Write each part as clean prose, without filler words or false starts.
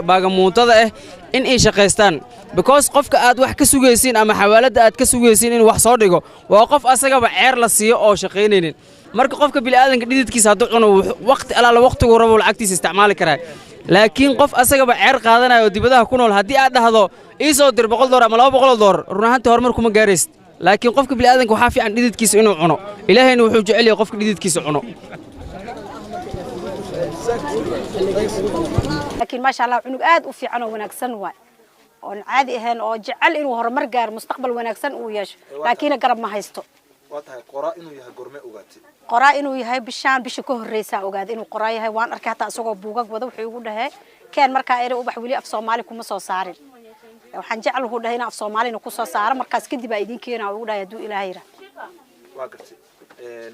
baagamuuntada in ay shaqeystaan because qofka aad wax ka sugaysiin ama xawaalada aad ka sugaysiin in wax soo dhigo waa qof asagaba ceer la siiyo oo shaqeynaynin marka qofka bini'aadanka dhididkiisa hadduu cuno waqti alaala waqtigu rabo lacagtiisa isticmaali karaa laakiin qof asagaba ceer qaadanayo dibadaha ku nool haddii aad dhahdo ii soo dir $100 ama $200 run ahaantii horumar kuma gaaraysid laakiin qofka bini'aadanka waxaa fiican dhididkiisa inuu cuno ilaahayna wuxuu jecel yahay qofka dhididkiisa cuno لكن ما شاء الله عنق آد وفي عنو ونكسن واي عادي هن أو جعل إنه هرمر جار مستقبل ونكسن وياش لكن قرب ما هيستو واتها قراء إنه يهجرمه أوقاتي قراء إنه يهاي بالشان بشكوه الرئيس أوقات إنه قراء يهاي وان أركعت أسوق بوجك وده وحيقول ده كان مركا إيره وبحولي في صومالي كم صارين وحنجعله هو ده هنا في صومالي نقص صار مركز كده بأيدين كينا وده يدو إلى هيرة واقرتي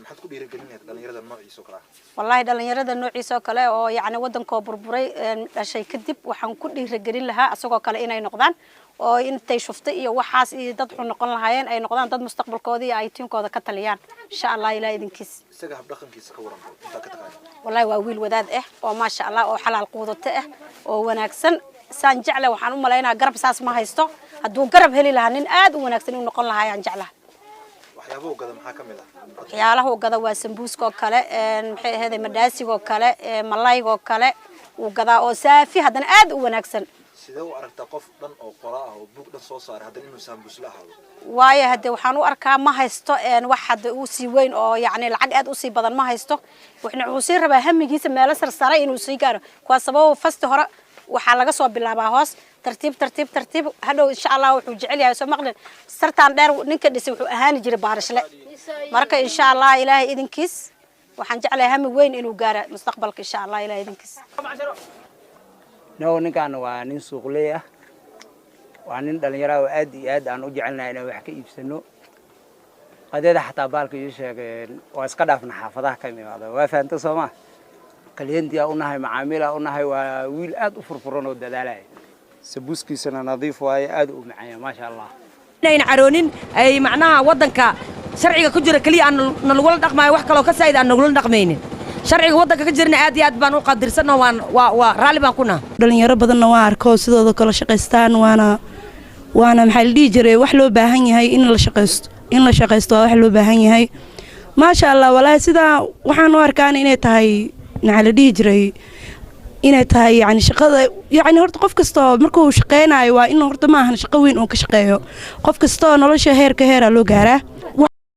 maxaad ku dhiirigelinaysaa dhalinyarada noociisa kale wallahi dhalinyarada noociisa kale oo yaani wadanka burburay dhashay kadib waxaan ku dhiirigelin lahaa asagoo kale inay noqdaan oo intay shuftay iyo waxaas iyo dad xun noqon lahaayeen ay noqdaan dad mustaqbalkooda iyo ay tiinkooda ka taliyaan insha Allah ilaa idinkiis isaga hab dhaqankiisa ka waran inta ka taqaan wallahi waa wiil wadaad oo ma sha Allah oo xalaal quudata oo wanaagsan saan jeclay waxaan u maleynaa garab saas ma haysto hadduu garab heli lahaa nin aad u wanaagsan inuu noqon lahaayaan jeclahay waxyaabaha gada maxaa kamid ah waxyaalaha gada waa sambuuska kale maxay ahayd madaasiga kale malayga kale uu gada oo saafi hadan aad u wanaagsan sidee u aragtaa qof dhan oo qoraa ah oo buug dhan soo saaray hadan inuu sambuus la ahaado waaye hadda waxaan u arkaa ma haysto wax hadda uu si weyn oo yaani lacag aad u si badan ma haysto waxna uu si rabaa hamigiisa meel sarsare inuu sii gaaro kuwa sabab fast hore waxa laga soo bilaabaa hoos tartiib hadhow insha Allah wuxuu jecel yahay soo maqlin sartaan dheer ninka dhisay wuxuu ahaan jiray baarishle marka insha Allah ilaahay idinkiis waxaan jeclahay hami weyn inuu gaaro mustaqbalka insha Allah ilaahay idinkiis ninkan waa nin suuqley ah waa nin dhalinyaro aad iyo aad aan u jecelnahay inaan wax ka iibsano qadeeda xataa baalka iyo sheegeen waa iska dhaafna xaafadaha ka imaado waa faanta Soomaa kaliyantii u nahay macaamiil u nahay waa wiil aad u furfuran oo dadaalay sabuuskiisana nadiif waaye aad u macaan ma sha Allah inay caroonin ay macnaha wadanka sharciga ku jira kaliya aan nalagula dhaqmaayo wax kale oo ka saayid aan nagula dhaqmaynin sharciga wadanka ka jirna aad iyo aad baan u qadirsanaa waa raali baan kuna dhalinyaro badanna waa arko sidoo kale shaqeystaan waana maxay la dhigi jiray wax loo baahan yahay in la shaqeysto waa wax loo baahan yahay ma sha Allah walaahi sida waxaan u arkaan inay tahay نعلى ديجري إنها تهاي يعني شقة يعني هرت قف كستو مركو شقينا وإنه هرت ما هن شقوين أو كشقيه قف كستو نلاش هير كهير لو جاره